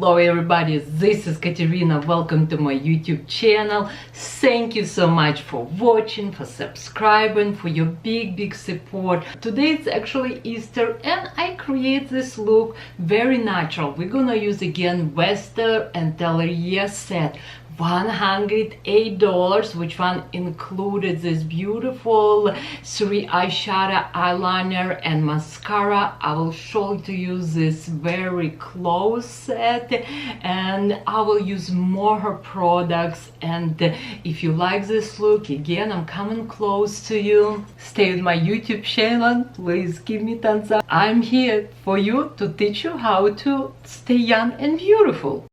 Hello everybody, this is Katerina. Welcome to my YouTube channel. Thank you so much for watching, for subscribing, for your big support. Today it's actually Easter and I create this look very natural. We're gonna use again Westman Atelier set. $108, which one included this beautiful 3 eyeshadow, eyeliner and mascara. I will show to you this very close set and I will use more her products. And if you like this look, again, I'm coming close to you. Stay with my YouTube channel, please give me thumbs up. I'm here for you to teach you how to stay young and beautiful.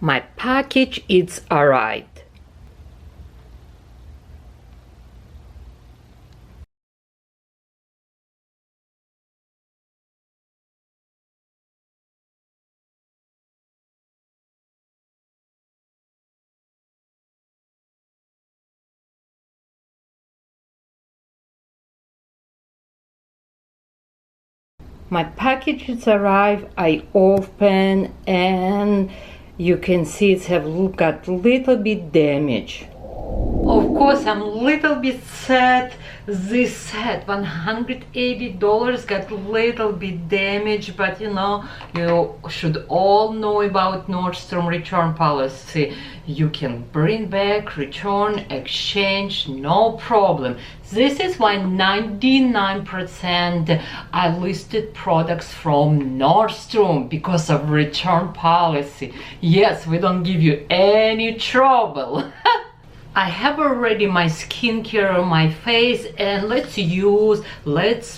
My package is arrived. My package is arrived. I open and you can see it's got little bit damage. Of course, I'm a little bit sad. This set, $180, got a little bit damaged, but you know, you should all know about Nordstrom return policy. You can bring back, return, exchange, no problem. This is why 99% I listed products from Nordstrom because of return policy. Yes, we don't give you any trouble. I have already my skincare on my face and let's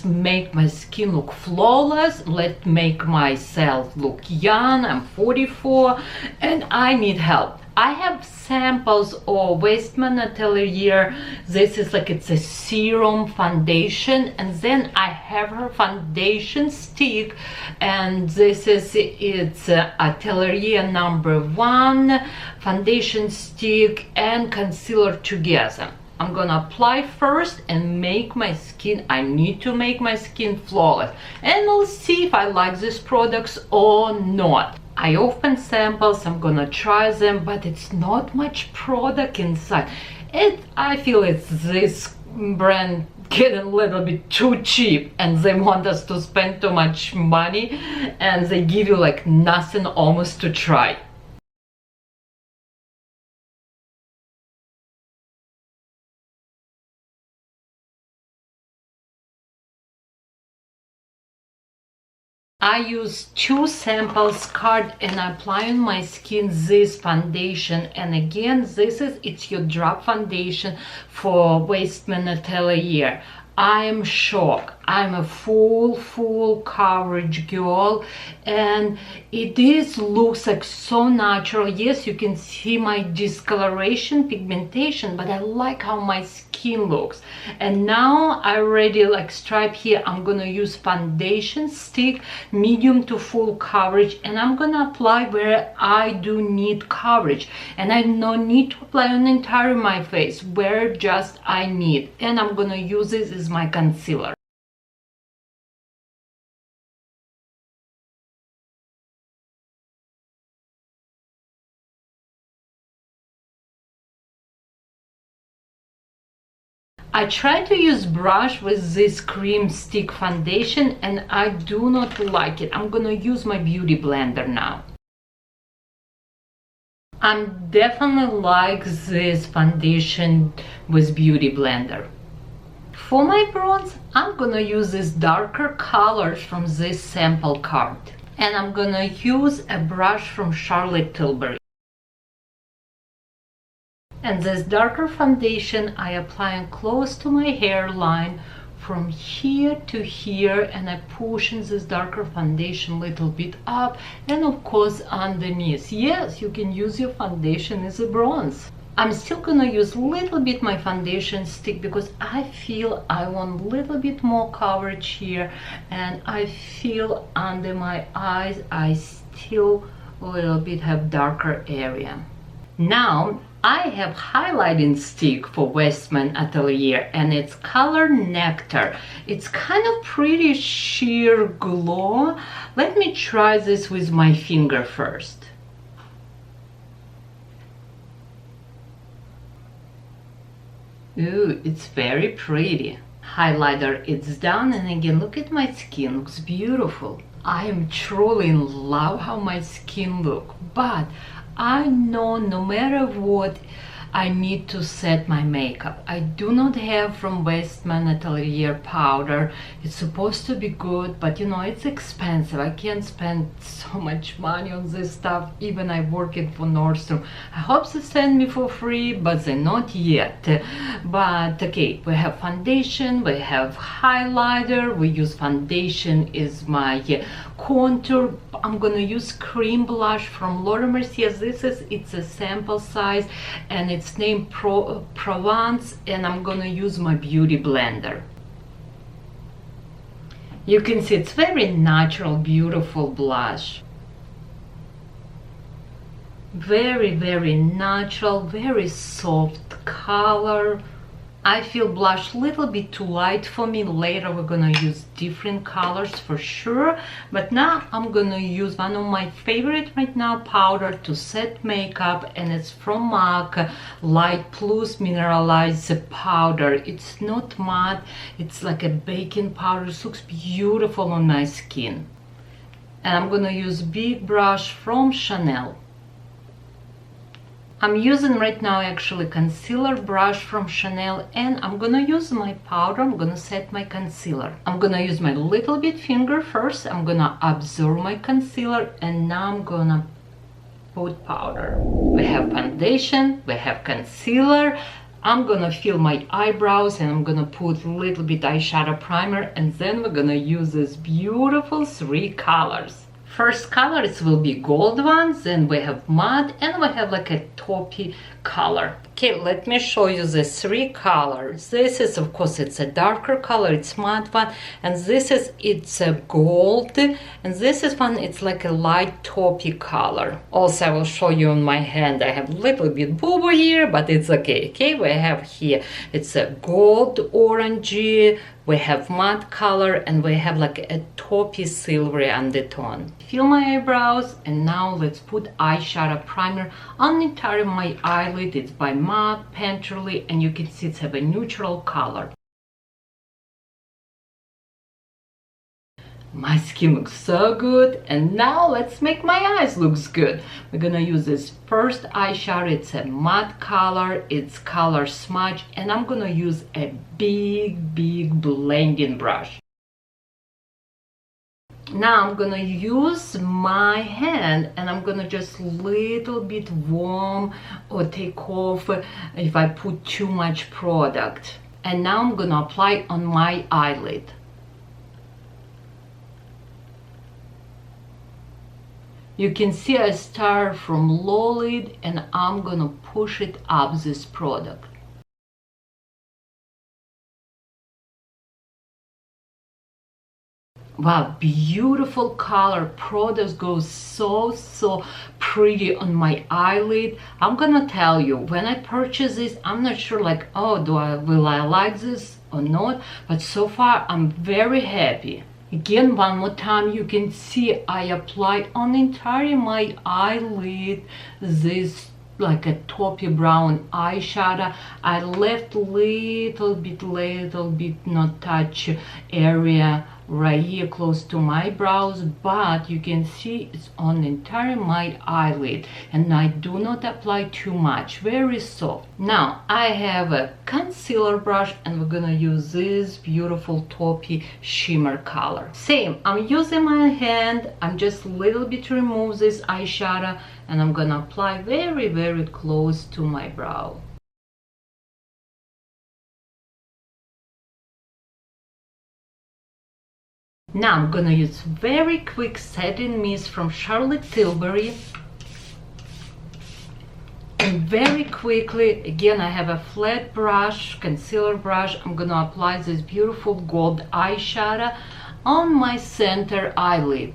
make my skin look flawless. Let's make myself look young. I'm 44 and I need help. I have samples of Westman Atelier. This is like it's a serum foundation, and then I have her foundation stick, and this is it's Atelier #1 foundation stick and concealer together. I'm gonna apply first and make my skin. I need to make my skin flawless, and we'll see if I like these products or not. I open samples, I'm gonna try them, but it's not much product inside. I feel it's this brand getting a little bit too cheap and they want us to spend too much money and they give you like nothing almost to try. I use 2 samples card and I apply on my skin this foundation, and again it's your drop foundation for Westman Atelier. I am shocked. I'm a full coverage girl and looks like so natural. Yes, you can see my discoloration, pigmentation, but I like how my skin looks. And now I already like stripe here. I'm gonna use foundation stick, medium to full coverage, and I'm gonna apply where I do need coverage, and I no need to apply on entire my face where just I need. And I'm gonna use this as my concealer. I try to use brush with this cream stick foundation and I do not like it. I'm gonna use my beauty blender now. I definitely like this foundation with beauty blender. For my bronze, I'm gonna use this darker colors from this sample card. And I'm gonna use a brush from Charlotte Tilbury. And this darker foundation I apply close to my hairline from here to here, and I push in this darker foundation a little bit up and of course underneath. Yes, you can use your foundation as a bronze. I'm still gonna use a little bit my foundation stick because I feel I want a little bit more coverage here, and I feel under my eyes I still a little bit have darker area. Now I have highlighting stick for Westman Atelier and it's color Nectar. It's kind of pretty sheer glow. Let me try this with my finger first. Ooh, it's very pretty. Highlighter, it's done, and again, look at my skin, looks beautiful. I am truly in love how my skin look, but I know no matter what, I need to set my makeup. I do not have from Westman Atelier powder. It's supposed to be good, but you know, it's expensive. I can't spend so much money on this stuff, even I work it for Nordstrom. I hope they send me for free, but they're not yet. But okay, we have foundation, we have highlighter, we use foundation is my contour. I'm gonna use cream blush from Laura Mercier. It's a sample size and it's named Provence, and I'm gonna use my beauty blender. You can see it's very natural, beautiful blush. Very, very natural, very soft color. I feel blush a little bit too light for me. Later we're gonna use different colors for sure, but now I'm gonna use one of my favorite right now powder to set makeup, and it's from MAC Light Plus Mineralized Powder. It's not matte, it's like a baking powder. It looks beautiful on my skin. And I'm gonna use big brush from Chanel. I'm using right now actually concealer brush from Chanel, and I'm gonna use my powder. I'm gonna set my concealer. I'm gonna use my little bit finger first. I'm gonna absorb my concealer, and now I'm gonna put powder. We have foundation, we have concealer. I'm gonna fill my eyebrows and I'm gonna put a little bit eyeshadow primer, and then we're gonna use these beautiful 3 colors. First color, it will be gold ones, then we have matte, and we have like a taupey color. Okay, let me show you the 3 colors. This is, of course, it's a darker color, it's matte one, and this is, it's a gold, and this is one, it's like a light taupey color. Also, I will show you on my hand, I have a little bit boo-boo here, but it's okay. Okay, we have here, it's a gold orangey, we have matte color, and we have like a taupey silvery undertone. Fill my eyebrows, and now let's put eyeshadow primer on the entire of my eyelid. It's by MAC Painterly, and you can see it's have a neutral color. My skin looks so good, and now let's make my eyes looks good. We're gonna use this first eyeshadow. It's a matte color, it's color smudge, and I'm gonna use a big blending brush. Now I'm gonna use my hand, and I'm gonna just little bit warm or take off if I put too much product. And now I'm gonna apply on my eyelid. You can see I start from low lid, and I'm gonna push it up this product. Wow, beautiful color. Products go so pretty on my eyelid. I'm gonna tell you, when I purchased this, I'm not sure like, oh, will I like this or not, but so far I'm very happy. Again, one more time, you can see I apply on entire my eyelid this like a taupey brown eyeshadow. I left little bit not touch area right here close to my brows, but you can see it's on entire my eyelid, and I do not apply too much, very soft. Now I have a concealer brush, and we're gonna use this beautiful taupey shimmer color. Same, I'm using my hand, I'm just a little bit remove this eyeshadow, and I'm gonna apply very close to my brow. Now I'm gonna use very quick setting mist from Charlotte Tilbury, and very quickly, again, I have a flat brush, concealer brush. I'm gonna apply this beautiful gold eyeshadow on my center eyelid.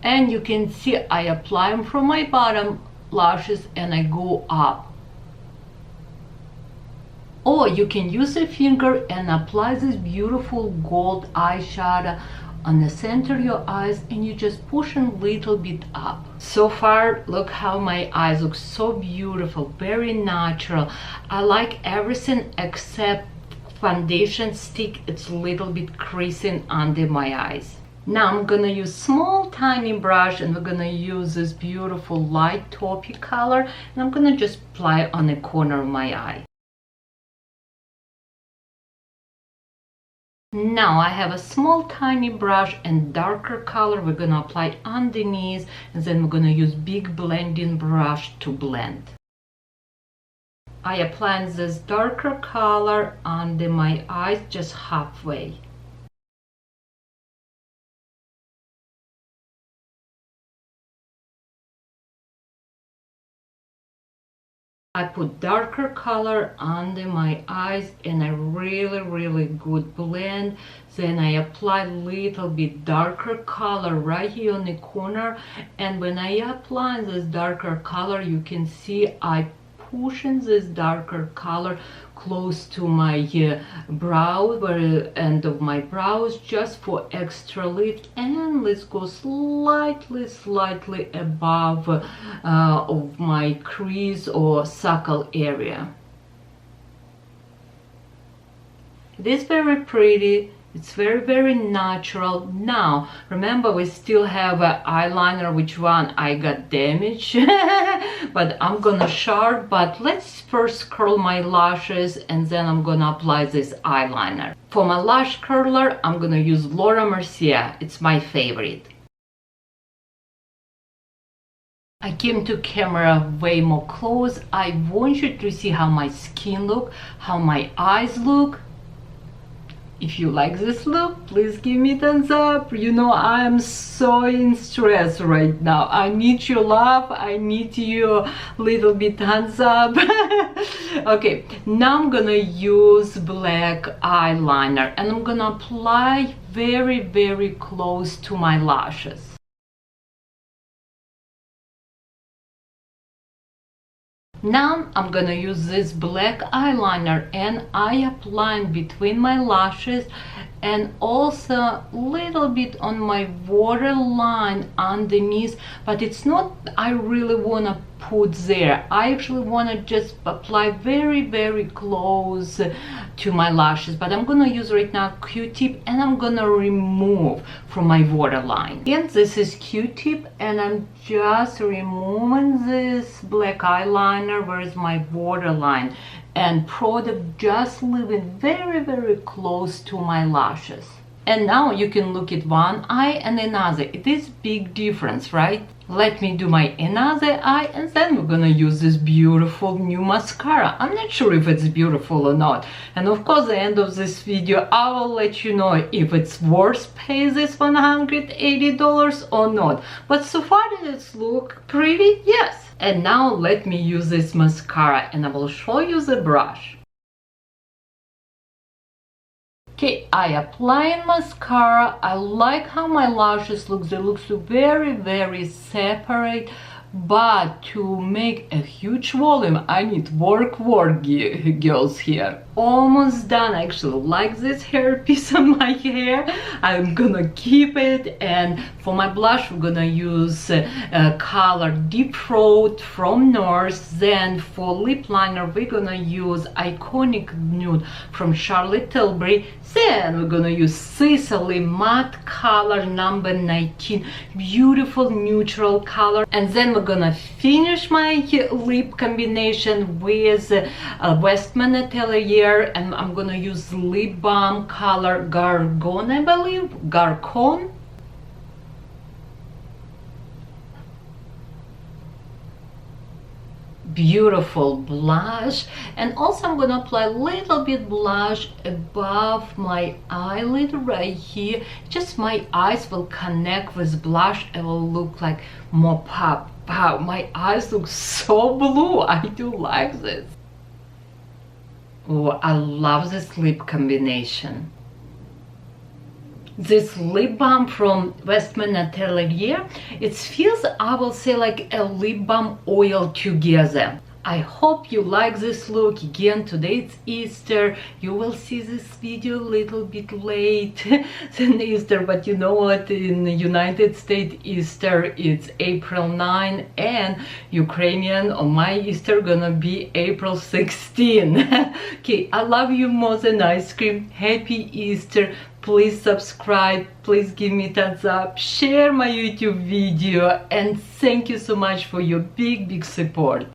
And you can see I apply them from my bottom lashes and I go up. Or you can use a finger and apply this beautiful gold eyeshadow on the center of your eyes, and you just push a little bit up. So far, look how my eyes look, so beautiful, very natural. I like everything except foundation stick. It's a little bit creasing under my eyes. Now I'm gonna use small tiny brush, and we're gonna use this beautiful light taupey color, and I'm gonna just apply it on the corner of my eye. Now I have a small tiny brush and darker color we're gonna apply underneath, and then we're gonna use big blending brush to blend. I apply this darker color under my eyes just halfway. I put darker color under my eyes and a really good blend. Then I apply a little bit darker color right here on the corner, and when I apply this darker color, you can see I pushing this darker color close to my brow, where end of my brows, just for extra lift, and let's go slightly above of my crease or suckle area. It is very pretty. It's very natural. Now remember, we still have an eyeliner, which one I got damaged but I'm gonna sharp. But let's first curl my lashes, and then I'm gonna apply this eyeliner. For my lash curler, I'm gonna use Laura Mercier. It's my favorite. I came to camera way more close. I want you to see how my skin look, how my eyes look. If you like this look, please give me thumbs up. You know, I'm so in stress right now. I need your love. I need your little bit thumbs up. Okay, now I'm gonna use black eyeliner, and I'm gonna apply very close to my lashes. Now I'm gonna use this black eyeliner, and I apply between my lashes and also a little bit on my waterline underneath, but it's not I really wanna put there. I actually wanna just apply very close to my lashes, but I'm gonna use right now Q-tip, and I'm gonna remove from my waterline. And this is Q-tip, and I'm just removing this black eyeliner where is my waterline, and product just leaving very close to my lashes. And now you can look at one eye and another. It is big difference, right? Let me do my another eye, and then we're gonna use this beautiful new mascara. I'm not sure if it's beautiful or not. And of course, at the end of this video, I will let you know if it's worth pay this $180 or not. But so far, does it look pretty? Yes. And now let me use this mascara, and I will show you the brush. Okay, I apply mascara. I like how my lashes look. They look so very separate. But to make a huge volume, I need work, girls here. Almost done. I actually like this hairpiece on my hair. I'm gonna keep it. And for my blush, we're gonna use color Deep Throat from North. Then for lip liner, we're gonna use Iconic Nude from Charlotte Tilbury. Then we're gonna use Sicily Matte Color number 19, beautiful neutral color. And then we're gonna finish my lip combination with Westman Atelier, and I'm gonna use lip balm color Garcon, I believe, Garcon. Beautiful blush, and also I'm gonna apply a little bit blush above my eyelid right here. Just my eyes will connect with blush. It will look like more pop. Wow, my eyes look so blue. I do like this. Oh, I love this lip combination. This lip balm from Westman Atelier, it feels, I will say, like a lip balm oil together. I hope you like this look. Again, today it's Easter. You will see this video a little bit late than Easter, but you know what, in the United States Easter it's April 9 and Ukrainian on my Easter gonna be April 16. Okay, I love you more than ice cream. Happy Easter. Please subscribe, please give me thumbs up, share my YouTube video, and thank you so much for your big support.